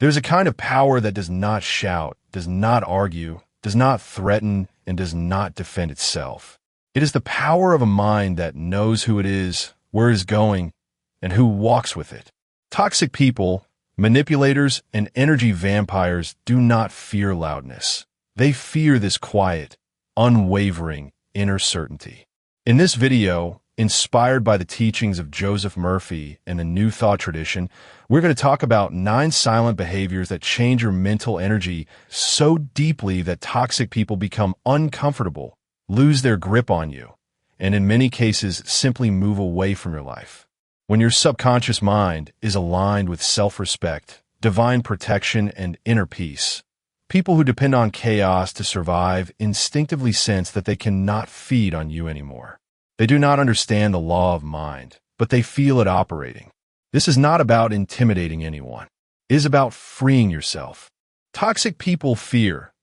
There's a kind of power that does not shout, does not argue, does not threaten, and does not defend itself. It is the power of a mind that knows who it is, where it is going, and who walks with it. Toxic people, manipulators, and energy vampires do not fear loudness. They fear this quiet, unwavering inner certainty. In this video, inspired by the teachings of Joseph Murphy and the New Thought tradition, we're going to talk about 9 silent behaviors that change your mental energy so deeply that toxic people become uncomfortable, lose their grip on you, and in many cases simply move away from your life. When your subconscious mind is aligned with self-respect, divine protection, and inner peace, people who depend on chaos to survive instinctively sense that they cannot feed on you anymore. They do not understand the law of mind, but they feel it operating. This is not about intimidating anyone. It is about freeing yourself. Toxic people fear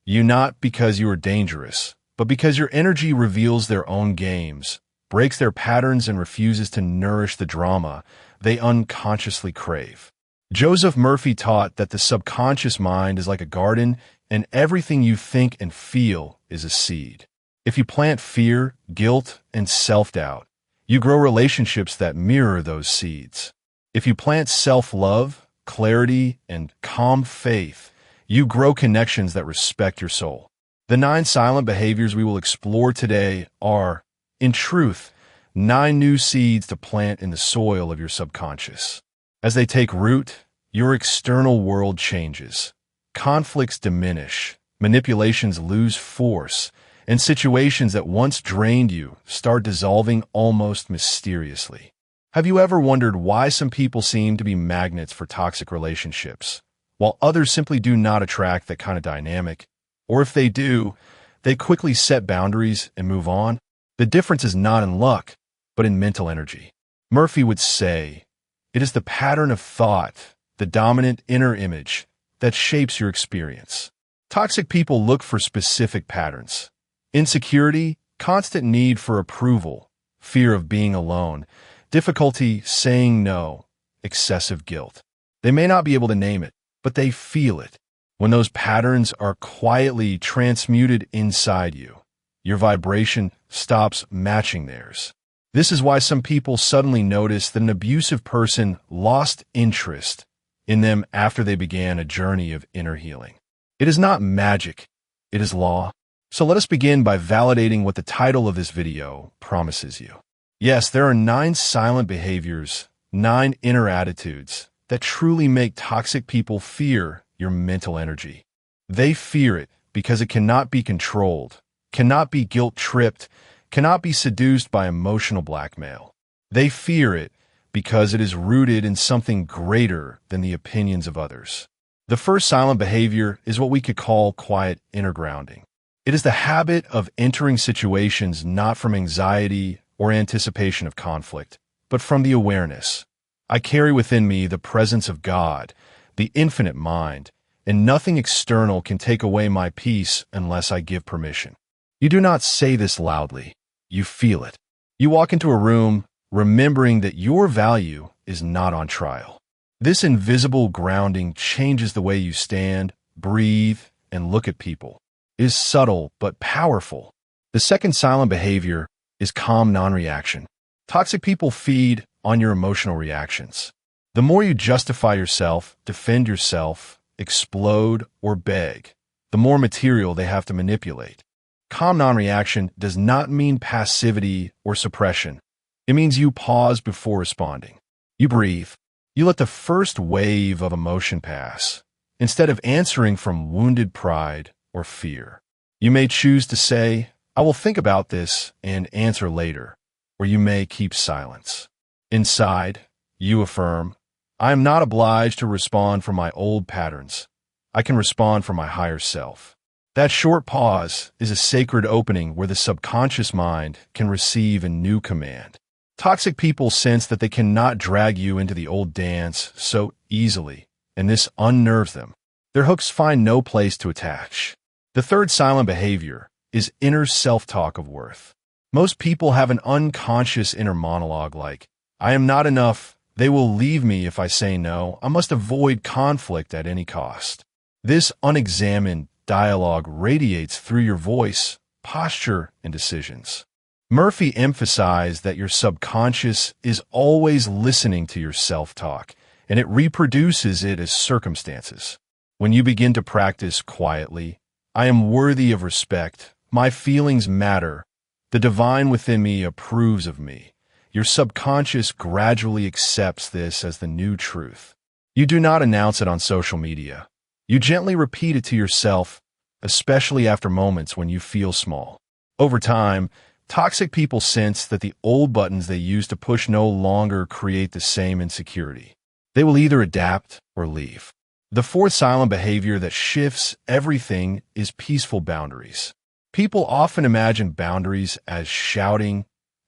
you not because you are dangerous, but because your energy reveals their own games, breaks their patterns, and refuses to nourish the drama they unconsciously crave. Joseph Murphy taught that the subconscious mind is like a garden, and everything you think and feel is a seed. If you plant fear, guilt, and self-doubt, you grow relationships that mirror those seeds. If you plant self-love, clarity, and calm faith, you grow connections that respect your soul. The 9 silent behaviors we will explore today are, in truth, 9 new seeds to plant in the soil of your subconscious. As they take root, your external world changes. Conflicts diminish, manipulations lose force, and situations that once drained you start dissolving almost mysteriously. Have you ever wondered why some people seem to be magnets for toxic relationships, while others simply do not attract that kind of dynamic? Or if they do, they quickly set boundaries and move on? The difference is not in luck, but in mental energy. Murphy would say, it is the pattern of thought, the dominant inner image, that shapes your experience. Toxic people look for specific patterns. Insecurity, constant need for approval, fear of being alone, difficulty saying no, excessive guilt. They may not be able to name it, but they feel it. When those patterns are quietly transmuted inside you, your vibration stops matching theirs. This is why some people suddenly notice that an abusive person lost interest in them after they began a journey of inner healing. It is not magic, it is law. So let us begin by validating what the title of this video promises you. Yes, there are 9 silent behaviors, 9 inner attitudes that truly make toxic people fear your mental energy. They fear it because it cannot be controlled, cannot be guilt-tripped, cannot be seduced by emotional blackmail. They fear it because it is rooted in something greater than the opinions of others. The first silent behavior is what we could call quiet inner grounding. It is the habit of entering situations not from anxiety or anticipation of conflict, but from the awareness. I carry within me the presence of God, the infinite mind, and nothing external can take away my peace unless I give permission. You do not say this loudly. You feel it. You walk into a room remembering that your value is not on trial. This invisible grounding changes the way you stand, breathe, and look at people. It is subtle but powerful. The second silent behavior is calm non-reaction. Toxic people feed on your emotional reactions. The more you justify yourself, defend yourself, explode, or beg, the more material they have to manipulate. Calm non-reaction does not mean passivity or suppression. It means you pause before responding. You breathe. You let the first wave of emotion pass, instead of answering from wounded pride or fear. You may choose to say, I will think about this and answer later, or you may keep silence. Inside, you affirm, I am not obliged to respond from my old patterns. I can respond from my higher self. That short pause is a sacred opening where the subconscious mind can receive a new command. Toxic people sense that they cannot drag you into the old dance so easily, and this unnerves them. Their hooks find no place to attach. The third silent behavior is inner self-talk of worth. Most people have an unconscious inner monologue like, I am not enough, They will leave me if I say no. I must avoid conflict at any cost. This unexamined dialogue radiates through your voice, posture, and decisions. Murphy emphasized that your subconscious is always listening to your self-talk, and it reproduces it as circumstances. When you begin to practice quietly, I am worthy of respect, my feelings matter, the divine within me approves of me, your subconscious gradually accepts this as the new truth. You do not announce it on social media. You gently repeat it to yourself, especially after moments when you feel small. Over time, toxic people sense that the old buttons they used to push no longer create the same insecurity. They will either adapt or leave. The fourth silent behavior that shifts everything is peaceful boundaries. People often imagine boundaries as shouting,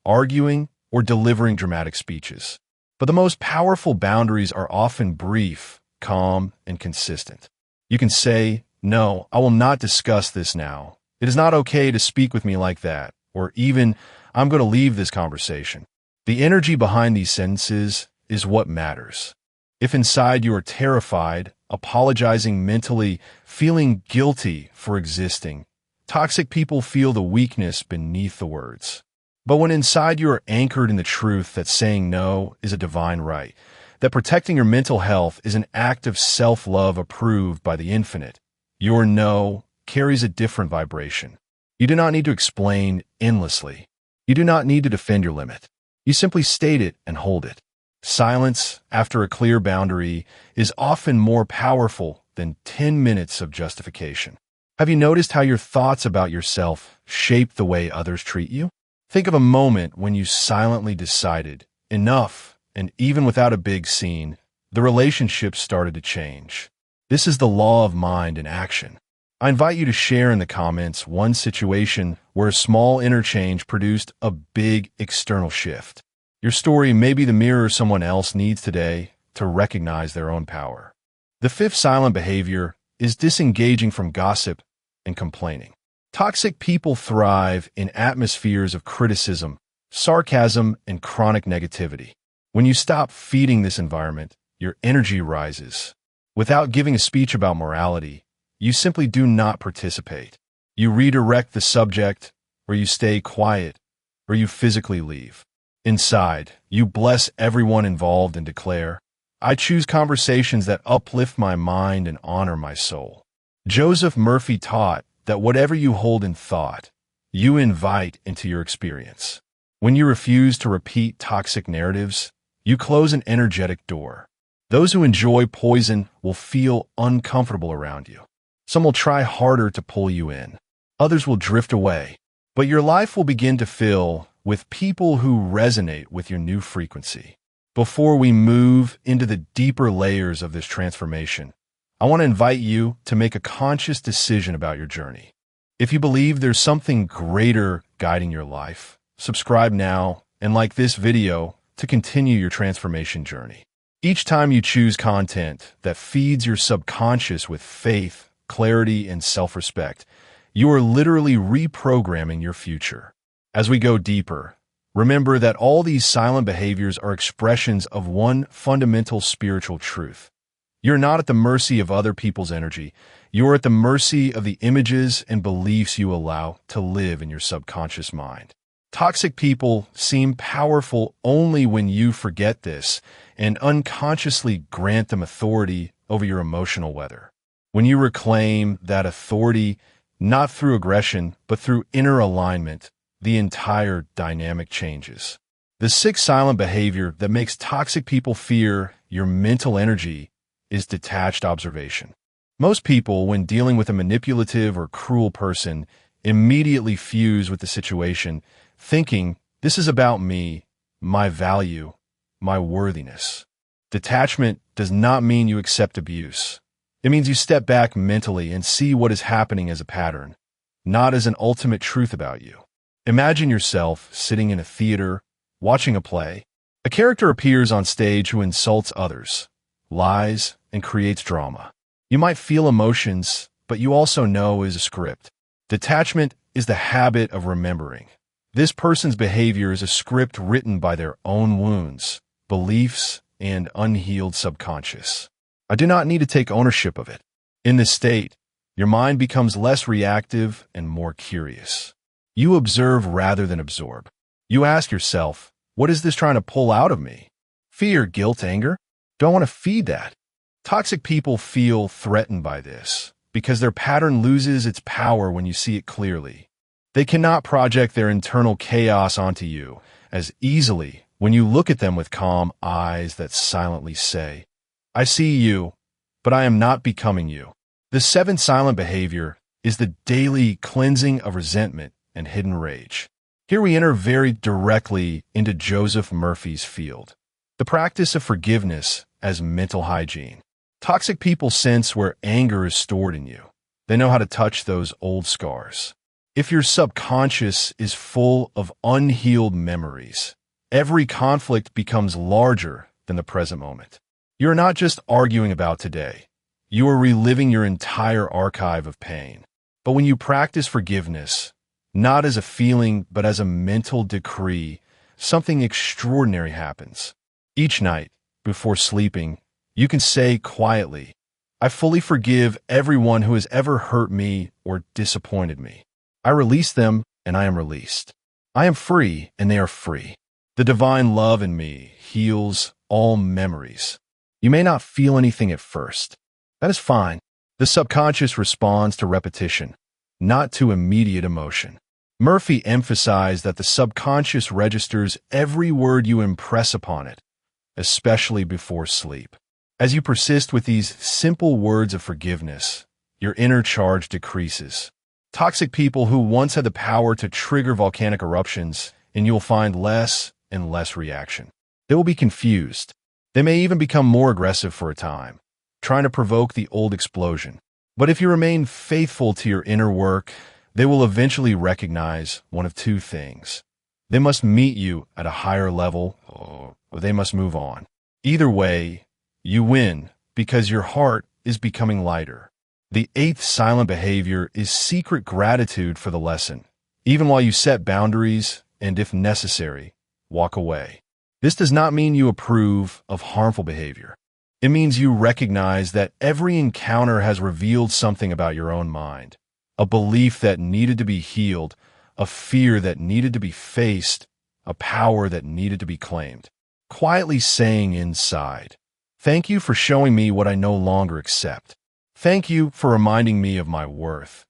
arguing, or delivering dramatic speeches. But the most powerful boundaries are often brief, calm, and consistent. You can say, "No, I will not discuss this now. It is not okay to speak with me like that." Or even, "I'm going to leave this conversation." The energy behind these sentences is what matters. If inside you are terrified, apologizing mentally, feeling guilty for existing, toxic people feel the weakness beneath the words. But when inside you are anchored in the truth that saying no is a divine right, that protecting your mental health is an act of self-love approved by the infinite, your no carries a different vibration. You do not need to explain endlessly. You do not need to defend your limit. You simply state it and hold it. Silence after a clear boundary is often more powerful than 10 minutes of justification. Have you noticed how your thoughts about yourself shape the way others treat you? Think of a moment when you silently decided, enough, and even without a big scene, the relationship started to change. This is the law of mind in action. I invite you to share in the comments one situation where a small interchange produced a big external shift. Your story may be the mirror someone else needs today to recognize their own power. The fifth silent behavior is disengaging from gossip and complaining. Toxic people thrive in atmospheres of criticism, sarcasm, and chronic negativity. When you stop feeding this environment, your energy rises. Without giving a speech about morality, you simply do not participate. You redirect the subject, or you stay quiet, or you physically leave. Inside, you bless everyone involved and declare, "I choose conversations that uplift my mind and honor my soul." Joseph Murphy taught that whatever you hold in thought, you invite into your experience. When you refuse to repeat toxic narratives, you close an energetic door. Those who enjoy poison will feel uncomfortable around you. Some will try harder to pull you in. Others will drift away. But your life will begin to fill with people who resonate with your new frequency. Before we move into the deeper layers of this transformation, I want to invite you to make a conscious decision about your journey. If you believe there's something greater guiding your life, subscribe now and like this video to continue your transformation journey. Each time you choose content that feeds your subconscious with faith, clarity, and self-respect, you are literally reprogramming your future. As we go deeper, remember that all these silent behaviors are expressions of one fundamental spiritual truth. You're not at the mercy of other people's energy. You're at the mercy of the images and beliefs you allow to live in your subconscious mind. Toxic people seem powerful only when you forget this and unconsciously grant them authority over your emotional weather. When you reclaim that authority, not through aggression, but through inner alignment, the entire dynamic changes. The sixth silent behavior that makes toxic people fear your mental energy is detached observation. Most people, when dealing with a manipulative or cruel person, immediately fuse with the situation, thinking, "This is about me, my value, my worthiness." Detachment does not mean you accept abuse. It means you step back mentally and see what is happening as a pattern, not as an ultimate truth about you. Imagine yourself sitting in a theater, watching a play. A character appears on stage who insults others, lies, and creates drama. You might feel emotions, but you also know is a script. Detachment is the habit of remembering. This person's behavior is a script written by their own wounds, beliefs, and unhealed subconscious. I do not need to take ownership of it. In this state, your mind becomes less reactive and more curious. You observe rather than absorb. You ask yourself, what is this trying to pull out of me? Fear, guilt, anger? Do I want to feed that? Toxic people feel threatened by this because their pattern loses its power when you see it clearly. They cannot project their internal chaos onto you as easily when you look at them with calm eyes that silently say, I see you, but I am not becoming you. The seventh silent behavior is the daily cleansing of resentment and hidden rage. Here we enter very directly into Joseph Murphy's field, the practice of forgiveness as mental hygiene. Toxic people sense where anger is stored in you. They know how to touch those old scars. If your subconscious is full of unhealed memories, every conflict becomes larger than the present moment. You are not just arguing about today. You are reliving your entire archive of pain. But when you practice forgiveness, not as a feeling but as a mental decree, something extraordinary happens. Each night, before sleeping, you can say quietly, I fully forgive everyone who has ever hurt me or disappointed me. I release them and I am released. I am free and they are free. The divine love in me heals all memories. You may not feel anything at first. That is fine. The subconscious responds to repetition, not to immediate emotion. Murphy emphasized that the subconscious registers every word you impress upon it, especially before sleep. As you persist with these simple words of forgiveness, your inner charge decreases. Toxic people who once had the power to trigger volcanic eruptions, and you'll find less and less reaction. They will be confused. They may even become more aggressive for a time, trying to provoke the old explosion. But if you remain faithful to your inner work, they will eventually recognize one of two things. They must meet you at a higher level, or they must move on. Either way, you win because your heart is becoming lighter. The eighth silent behavior is secret gratitude for the lesson, even while you set boundaries and, if necessary, walk away. This does not mean you approve of harmful behavior. It means you recognize that every encounter has revealed something about your own mind, a belief that needed to be healed, a fear that needed to be faced, a power that needed to be claimed. Quietly saying inside, thank you for showing me what I no longer accept. Thank you for reminding me of my worth.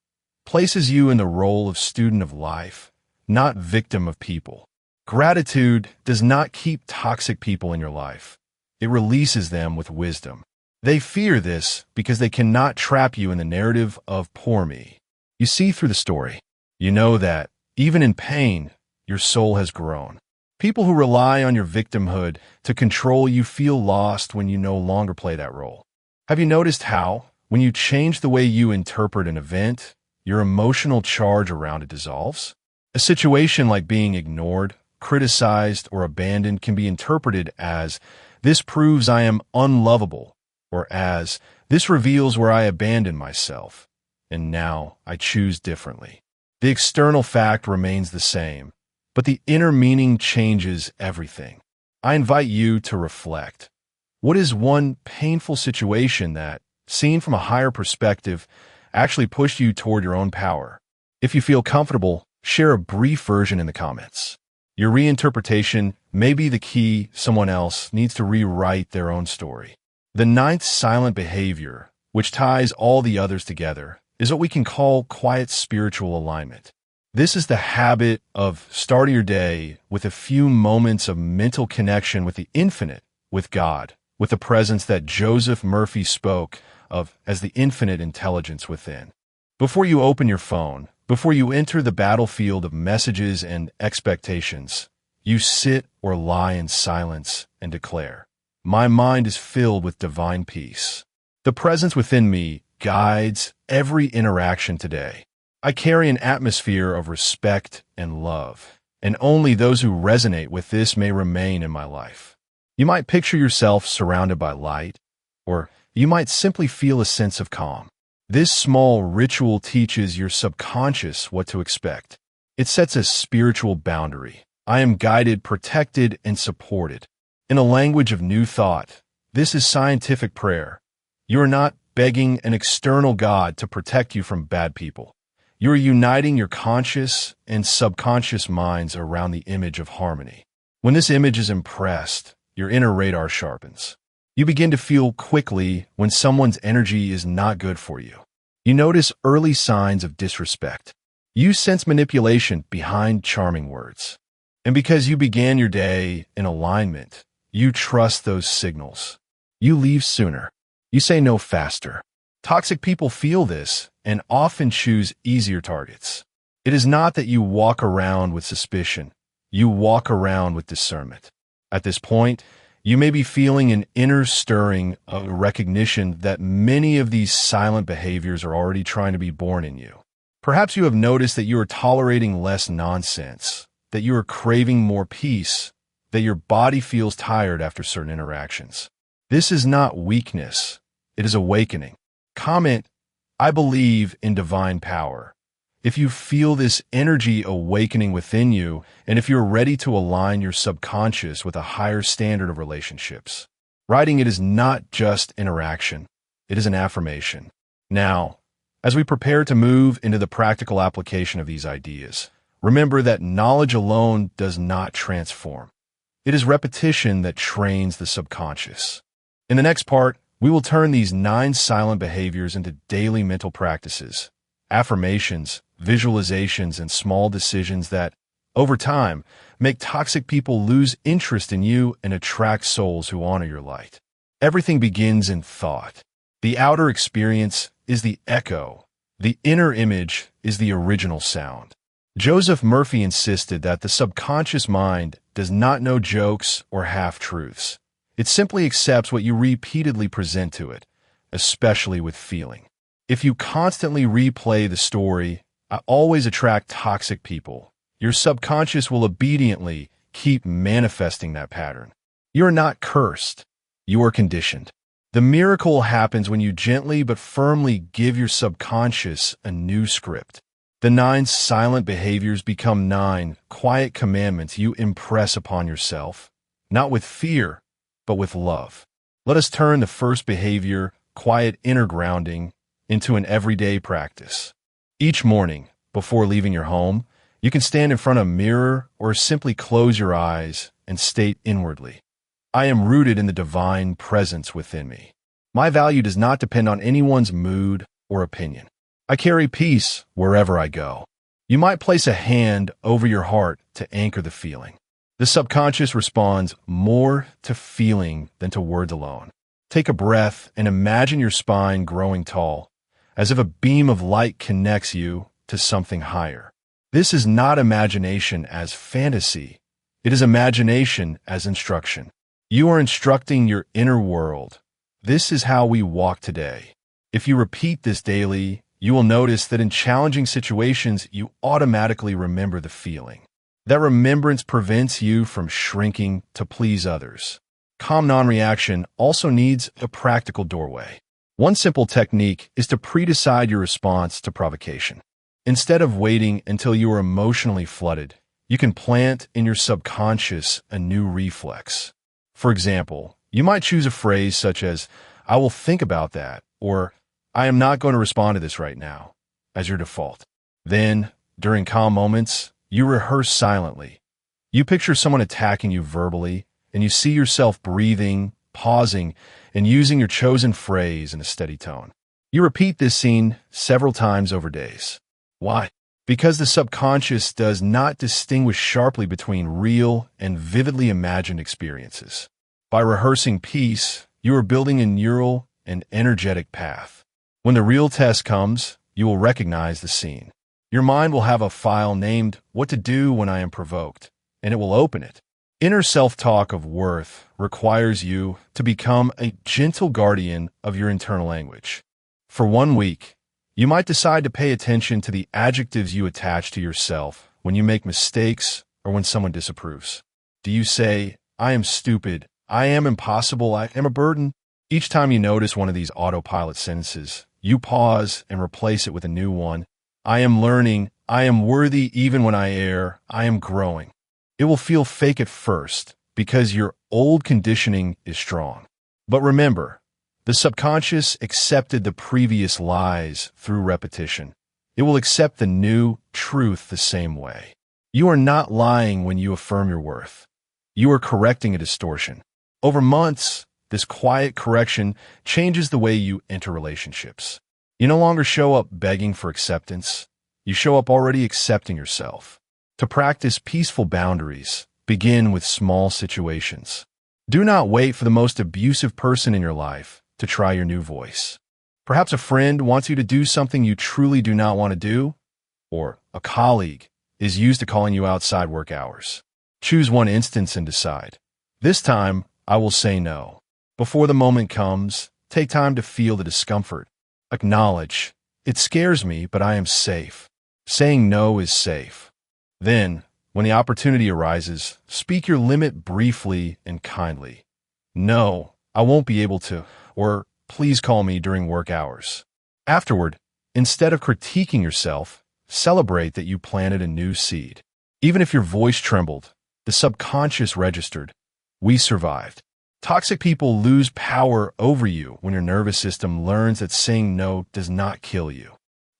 Places you in the role of student of life, not victim of people. Gratitude does not keep toxic people in your life. It releases them with wisdom. They fear this because they cannot trap you in the narrative of poor me. You see through the story. You know that, even in pain, your soul has grown. People who rely on your victimhood to control you feel lost when you no longer play that role. Have you noticed how, when you change the way you interpret an event, your emotional charge around it dissolves? A situation like being ignored, criticized, or abandoned can be interpreted as, this proves I am unlovable, or as, this reveals where I abandoned myself, and now I choose differently. The external fact remains the same, but the inner meaning changes everything. I invite you to reflect. What is one painful situation that, seen from a higher perspective, actually pushed you toward your own power? If you feel comfortable, share a brief version in the comments. Your reinterpretation may be the key. Someone else needs to rewrite their own story. The ninth silent behavior, which ties all the others together, is what we can call quiet spiritual alignment. This is the habit of starting your day with a few moments of mental connection with the infinite, with God, with the presence that Joseph Murphy spoke of as the infinite intelligence within. Before you open your phone, before you enter the battlefield of messages and expectations, you sit or lie in silence and declare, my mind is filled with divine peace. The presence within me guides every interaction today. I carry an atmosphere of respect and love, and only those who resonate with this may remain in my life. You might picture yourself surrounded by light, or you might simply feel a sense of calm. This small ritual teaches your subconscious what to expect. It sets a spiritual boundary. I am guided, protected, and supported. In a language of new thought, this is scientific prayer. You are not begging an external God to protect you from bad people. You are uniting your conscious and subconscious minds around the image of harmony. When this image is impressed, your inner radar sharpens. You begin to feel quickly when someone's energy is not good for you. You notice early signs of disrespect. You sense manipulation behind charming words. And because you began your day in alignment, you trust those signals. You leave sooner. You say no faster. Toxic people feel this and often choose easier targets. It is not that you walk around with suspicion. You walk around with discernment. At this point, you may be feeling an inner stirring of recognition that many of these silent behaviors are already trying to be born in you. Perhaps you have noticed that you are tolerating less nonsense, that you are craving more peace, that your body feels tired after certain interactions. This is not weakness. It is awakening. Comment, I believe in divine power. If you feel this energy awakening within you, and if you're ready to align your subconscious with a higher standard of relationships. Writing it is not just interaction. It is an affirmation. Now, as we prepare to move into the practical application of these ideas, remember that knowledge alone does not transform. It is repetition that trains the subconscious. In the next part, we will turn these 9 silent behaviors into daily mental practices, affirmations, visualizations, and small decisions that, over time, make toxic people lose interest in you and attract souls who honor your light. Everything begins in thought. The outer experience is the echo. The inner image is the original sound. Joseph Murphy insisted that the subconscious mind does not know jokes or half-truths. It simply accepts what you repeatedly present to it, especially with feeling. If you constantly replay the story, I always attract toxic people, your subconscious will obediently keep manifesting that pattern. You are not cursed. You are conditioned. The miracle happens when you gently but firmly give your subconscious a new script. The 9 silent behaviors become 9 quiet commandments you impress upon yourself, not with fear, but with love. Let us turn the first behavior, quiet inner grounding, into an everyday practice. Each morning, before leaving your home, you can stand in front of a mirror or simply close your eyes and state inwardly, I am rooted in the divine presence within me. My value does not depend on anyone's mood or opinion. I carry peace wherever I go. You might place a hand over your heart to anchor the feeling. The subconscious responds more to feeling than to words alone. Take a breath and imagine your spine growing tall, as if a beam of light connects you to something higher. This is not imagination as fantasy. It is imagination as instruction. You are instructing your inner world. This is how we walk today. If you repeat this daily, you will notice that in challenging situations, you automatically remember the feeling. That remembrance prevents you from shrinking to please others. Calm non-reaction also needs a practical doorway. One simple technique is to pre-decide your response to provocation. Instead of waiting until you are emotionally flooded, you can plant in your subconscious a new reflex. For example, you might choose a phrase such as, I will think about that, or I am not going to respond to this right now, as your default. Then, during calm moments, you rehearse silently. You picture someone attacking you verbally, and you see yourself breathing, pausing, and using your chosen phrase in a steady tone. You repeat this scene several times over days. Why? Because the subconscious does not distinguish sharply between real and vividly imagined experiences. By rehearsing peace, you are building a neural and energetic path. When the real test comes, you will recognize the scene. Your mind will have a file named What to Do When I Am Provoked, and it will open it. Inner self-talk of worth requires you to become a gentle guardian of your internal language. For 1 week, you might decide to pay attention to the adjectives you attach to yourself when you make mistakes or when someone disapproves. Do you say, I am stupid, I am impossible, I am a burden? Each time you notice one of these autopilot sentences, you pause and replace it with a new one. I am learning, I am worthy even when I err, I am growing. It will feel fake at first because your old conditioning is strong. But remember, the subconscious accepted the previous lies through repetition. It will accept the new truth the same way. You are not lying when you affirm your worth. You are correcting a distortion. Over months, this quiet correction changes the way you enter relationships. You no longer show up begging for acceptance. You show up already accepting yourself. To practice peaceful boundaries, begin with small situations. Do not wait for the most abusive person in your life to try your new voice. Perhaps a friend wants you to do something you truly do not want to do, or a colleague is used to calling you outside work hours. Choose one instance and decide. This time, I will say no. Before the moment comes, take time to feel the discomfort. Acknowledge, it scares me, but I am safe. Saying no is safe. Then, when the opportunity arises, speak your limit briefly and kindly. No, I won't be able to, or please call me during work hours. Afterward, instead of critiquing yourself, celebrate that you planted a new seed. Even if your voice trembled, the subconscious registered. We survived. Toxic people lose power over you when your nervous system learns that saying no does not kill you.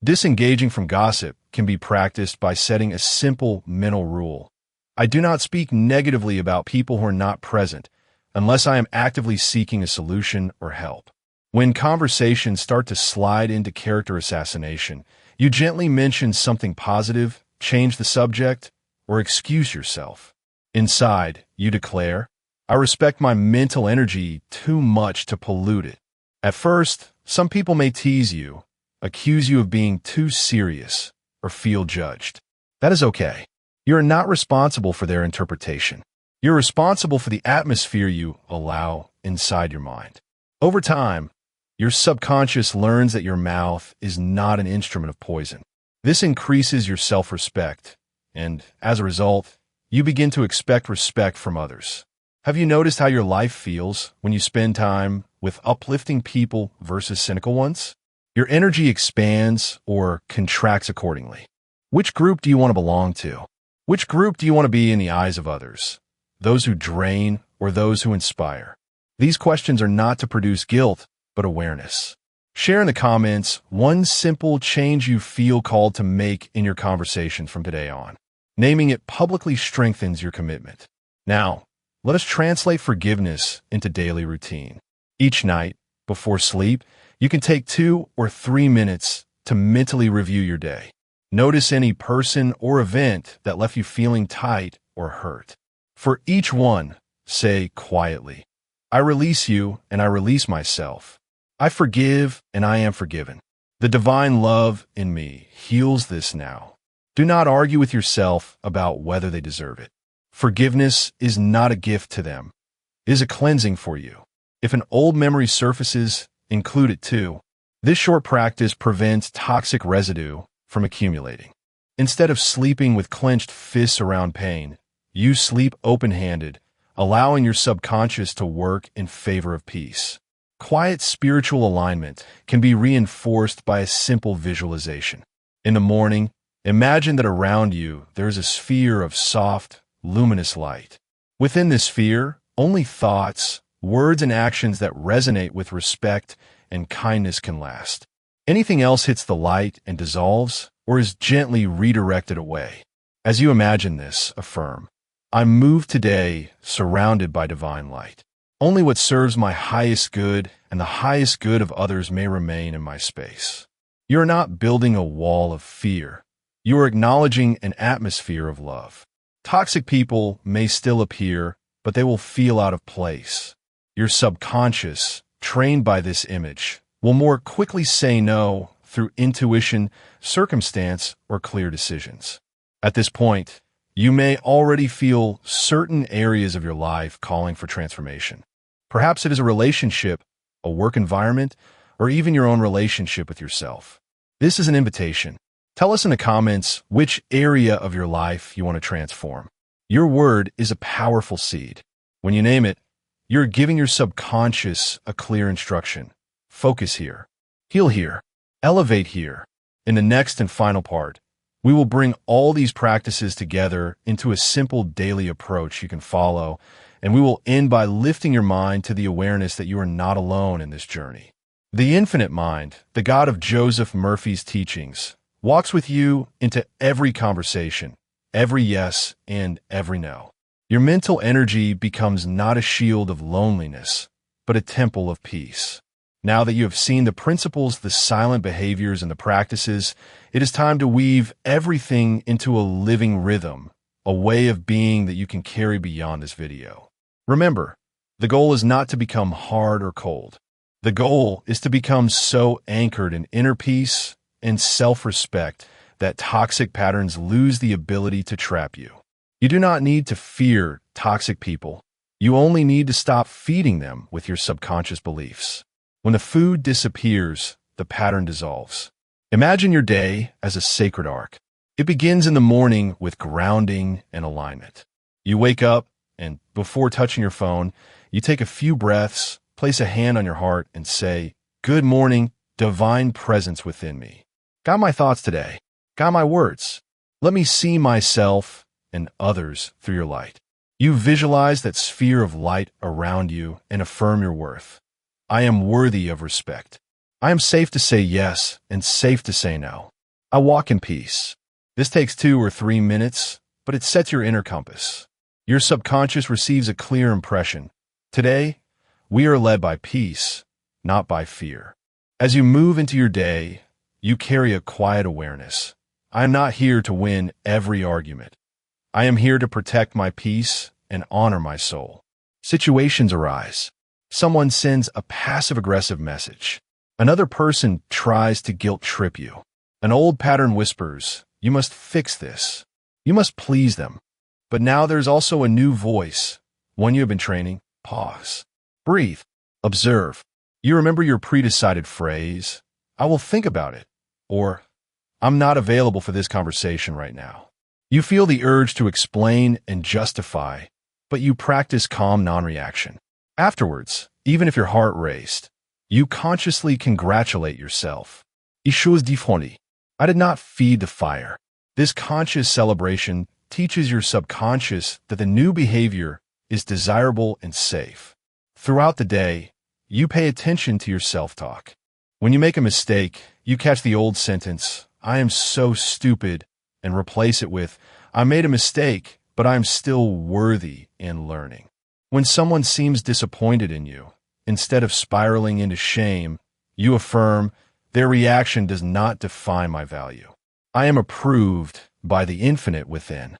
Disengaging from gossip can be practiced by setting a simple mental rule. I do not speak negatively about people who are not present unless I am actively seeking a solution or help. When conversations start to slide into character assassination, you gently mention something positive, change the subject, or excuse yourself. Inside, you declare, I respect my mental energy too much to pollute it. At first, some people may tease you, accuse you of being too serious, or feel judged. That is okay. You are not responsible for their interpretation. You're responsible for the atmosphere you allow inside your mind. Over time, your subconscious learns that your mouth is not an instrument of poison. This increases your self-respect, and as a result, you begin to expect respect from others. Have you noticed how your life feels when you spend time with uplifting people versus cynical ones? Your energy expands or contracts accordingly. Which group do you want to belong to? Which group do you want to be in the eyes of others? Those who drain or those who inspire? These questions are not to produce guilt, but awareness. Share in the comments one simple change you feel called to make in your conversations from today on. Naming it publicly strengthens your commitment. Now, let us translate forgiveness into daily routine. Each night, before sleep, you can take 2 or 3 minutes to mentally review your day. Notice any person or event that left you feeling tight or hurt. For each one, say quietly, I release you and I release myself. I forgive and I am forgiven. The divine love in me heals this now. Do not argue with yourself about whether they deserve it. Forgiveness is not a gift to them. It is a cleansing for you. If an old memory surfaces, include it too. This short practice prevents toxic residue from accumulating. Instead of sleeping with clenched fists around pain, you sleep open-handed, allowing your subconscious to work in favor of peace. Quiet spiritual alignment can be reinforced by a simple visualization. In the morning, imagine that around you there is a sphere of soft, luminous light. Within this sphere, only thoughts, words, and actions that resonate with respect and kindness can last. Anything else hits the light and dissolves or is gently redirected away. As you imagine this, affirm, I move today surrounded by divine light. Only what serves my highest good and the highest good of others may remain in my space. You are not building a wall of fear. You are acknowledging an atmosphere of love. Toxic people may still appear, but they will feel out of place. Your subconscious, trained by this image, will more quickly say no through intuition, circumstance, or clear decisions. At this point, you may already feel certain areas of your life calling for transformation. Perhaps it is a relationship, a work environment, or even your own relationship with yourself. This is an invitation. Tell us in the comments which area of your life you want to transform. Your word is a powerful seed. When you name it, you're giving your subconscious a clear instruction. Focus here. Heal here. Elevate here. In the next and final part, We will bring all these practices together into a simple daily approach you can follow, and we will end by lifting your mind to the awareness that you are not alone in this journey. The infinite mind, the God of Joseph Murphy's teachings, walks with you into every conversation, every yes and every no. Your mental energy becomes not a shield of loneliness, but a temple of peace. Now that you have seen the principles, the silent behaviors, and the practices, it is time to weave everything into a living rhythm, a way of being that you can carry beyond this video. Remember, the goal is not to become hard or cold. The goal is to become so anchored in inner peace and self-respect that toxic patterns lose the ability to trap you. You do not need to fear toxic people. You only need to stop feeding them with your subconscious beliefs. When the food disappears, the pattern dissolves. Imagine your day as a sacred arc. It begins in the morning with grounding and alignment. You wake up, and before touching your phone, you take a few breaths, place a hand on your heart, and say, "Good morning, divine presence within me. Got my thoughts today. Got my words. Let me see myself and others through your light." You visualize that sphere of light around you and affirm your worth. I am worthy of respect. I am safe to say yes and safe to say no. I walk in peace. This takes 2 or 3 minutes, but it sets your inner compass. Your subconscious receives a clear impression. Today, we are led by peace, not by fear. As you move into your day, you carry a quiet awareness. I am not here to win every argument. I am here to protect my peace and honor my soul. Situations arise. Someone sends a passive-aggressive message. Another person tries to guilt-trip you. An old pattern whispers, "You must fix this. You must please them." But now there's also a new voice, one you have been training. Pause. Breathe. Observe. You remember your pre-decided phrase, "I will think about it," or "I'm not available for this conversation right now." You feel the urge to explain and justify, but you practice calm non-reaction. Afterwards, even if your heart raced, you consciously congratulate yourself. "Ich chose différemment. I did not feed the fire." This conscious celebration teaches your subconscious that the new behavior is desirable and safe. Throughout the day, you pay attention to your self-talk. When you make a mistake, you catch the old sentence, "I am so stupid," and replace it with, "I made a mistake, but I am still worthy in learning." When someone seems disappointed in you, instead of spiraling into shame, you affirm, "Their reaction does not define my value. I am approved by the infinite within."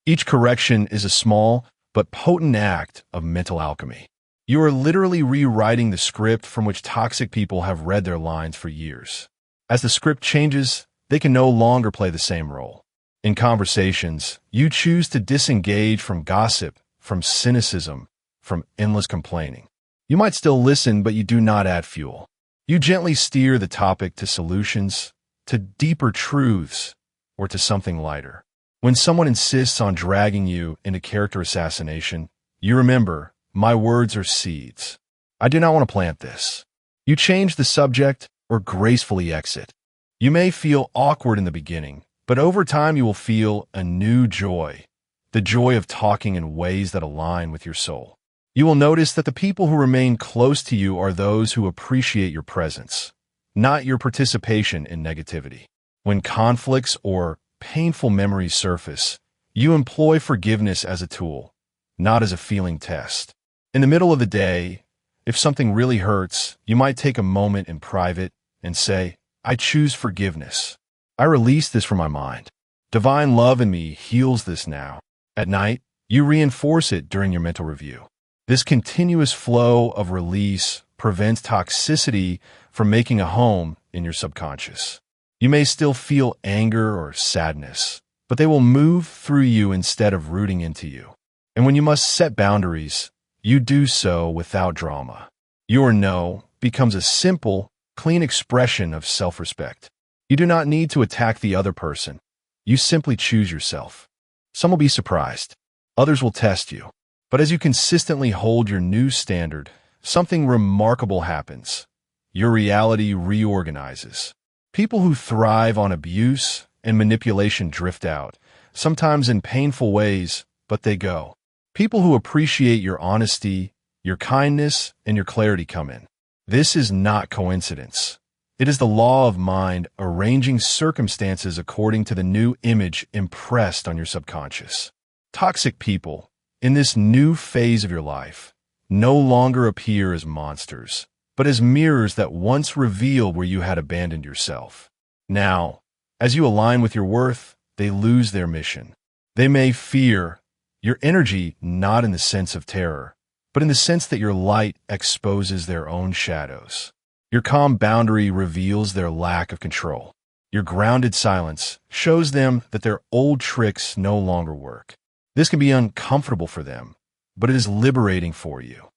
Each correction is a small but potent act of mental alchemy. You are literally rewriting the script from which toxic people have read their lines for years. As the script changes, they can no longer play the same role. In conversations, you choose to disengage from gossip, from cynicism, from endless complaining. You might still listen, but you do not add fuel. You gently steer the topic to solutions, to deeper truths, or to something lighter. When someone insists on dragging you into character assassination, you remember, "My words are seeds. I do not want to plant this." You change the subject or gracefully exit. You may feel awkward in the beginning, but over time you will feel a new joy, the joy of talking in ways that align with your soul. You will notice that the people who remain close to you are those who appreciate your presence, not your participation in negativity. When conflicts or painful memories surface, you employ forgiveness as a tool, not as a feeling test. In the middle of the day, if something really hurts, you might take a moment in private and say, "I choose forgiveness. I release this from my mind. Divine love in me heals this now." At night, you reinforce it during your mental review. This continuous flow of release prevents toxicity from making a home in your subconscious. You may still feel anger or sadness, but they will move through you instead of rooting into you. And when you must set boundaries, you do so without drama. Your no becomes a simple, clean expression of self-respect. You do not need to attack the other person. You simply choose yourself. Some will be surprised. Others will test you. But as you consistently hold your new standard, something remarkable happens. Your reality reorganizes. People who thrive on abuse and manipulation drift out, sometimes in painful ways, but they go. People who appreciate your honesty, your kindness, and your clarity come in. This is not coincidence. It is the law of mind arranging circumstances according to the new image impressed on your subconscious. Toxic people, in this new phase of your life, no longer appear as monsters, but as mirrors that once reveal where you had abandoned yourself. Now, as you align with your worth, they lose their mission. They may fear your energy not in the sense of terror, but in the sense that your light exposes their own shadows. Your calm boundary reveals their lack of control. Your grounded silence shows them that their old tricks no longer work. This can be uncomfortable for them, but it is liberating for you.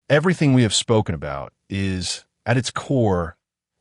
Everything we have spoken about is, at its core,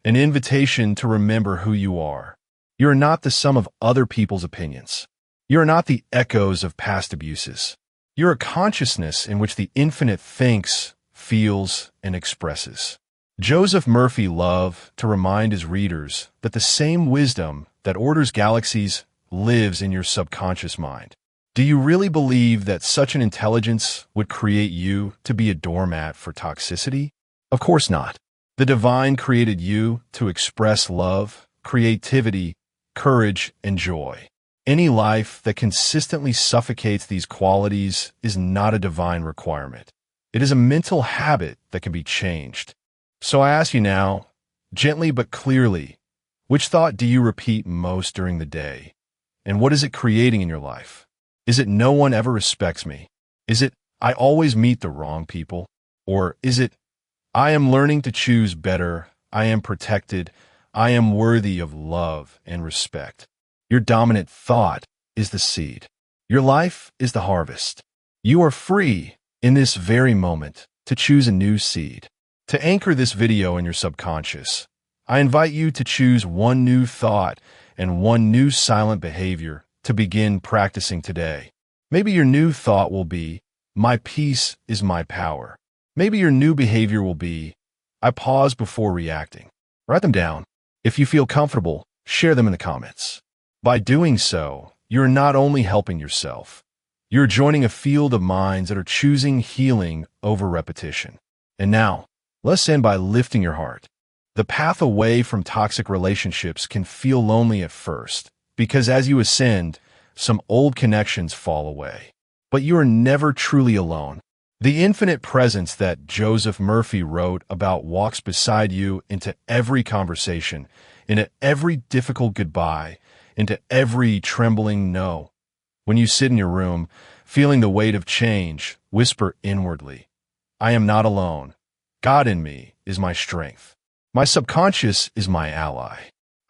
an invitation to remember who you are. You are not the sum of other people's opinions. You are not the echoes of past abuses. You are a consciousness in which the infinite thinks, feels, and expresses. Joseph Murphy loved to remind his readers that the same wisdom that orders galaxies lives in your subconscious mind. Do you really believe that such an intelligence would create you to be a doormat for toxicity? Of course not. The divine created you to express love, creativity, courage, and joy. Any life that consistently suffocates these qualities is not a divine requirement. It is a mental habit that can be changed. So I ask you now, gently but clearly, which thought do you repeat most during the day? And what is it creating in your life? Is it no one ever respects me? Is it I always meet the wrong people? Or is it I am learning to choose better, I am protected, I am worthy of love and respect? Your dominant thought is the seed. Your life is the harvest. You are free in this very moment to choose a new seed. To anchor this video in your subconscious, I invite you to choose one new thought and one new silent behavior to begin practicing today. Maybe your new thought will be, my peace is my power. Maybe your new behavior will be, I pause before reacting. Write them down. If you feel comfortable, share them in the comments. By doing so, you're not only helping yourself, you're joining a field of minds that are choosing healing over repetition. And now, let's end by lifting your heart. The path away from toxic relationships can feel lonely at first, because as you ascend, some old connections fall away. But you are never truly alone. The infinite presence that Joseph Murphy wrote about walks beside you into every conversation, into every difficult goodbye, into every trembling no. When you sit in your room, feeling the weight of change, whisper inwardly, I am not alone. God in me is my strength. My subconscious is my ally.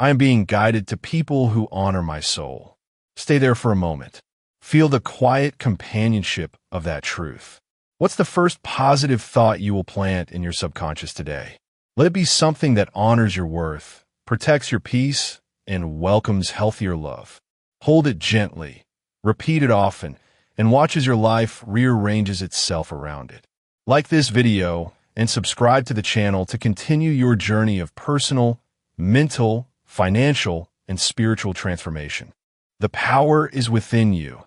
I am being guided to people who honor my soul. Stay there for a moment. Feel the quiet companionship of that truth. What's the first positive thought you will plant in your subconscious today? Let it be something that honors your worth, protects your peace, and welcomes healthier love. Hold it gently, repeat it often, and watch as your life rearranges itself around it. Like this video and subscribe to the channel to continue your journey of personal, mental, financial, and spiritual transformation. The power is within you,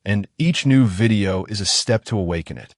and each new video is a step to awaken it.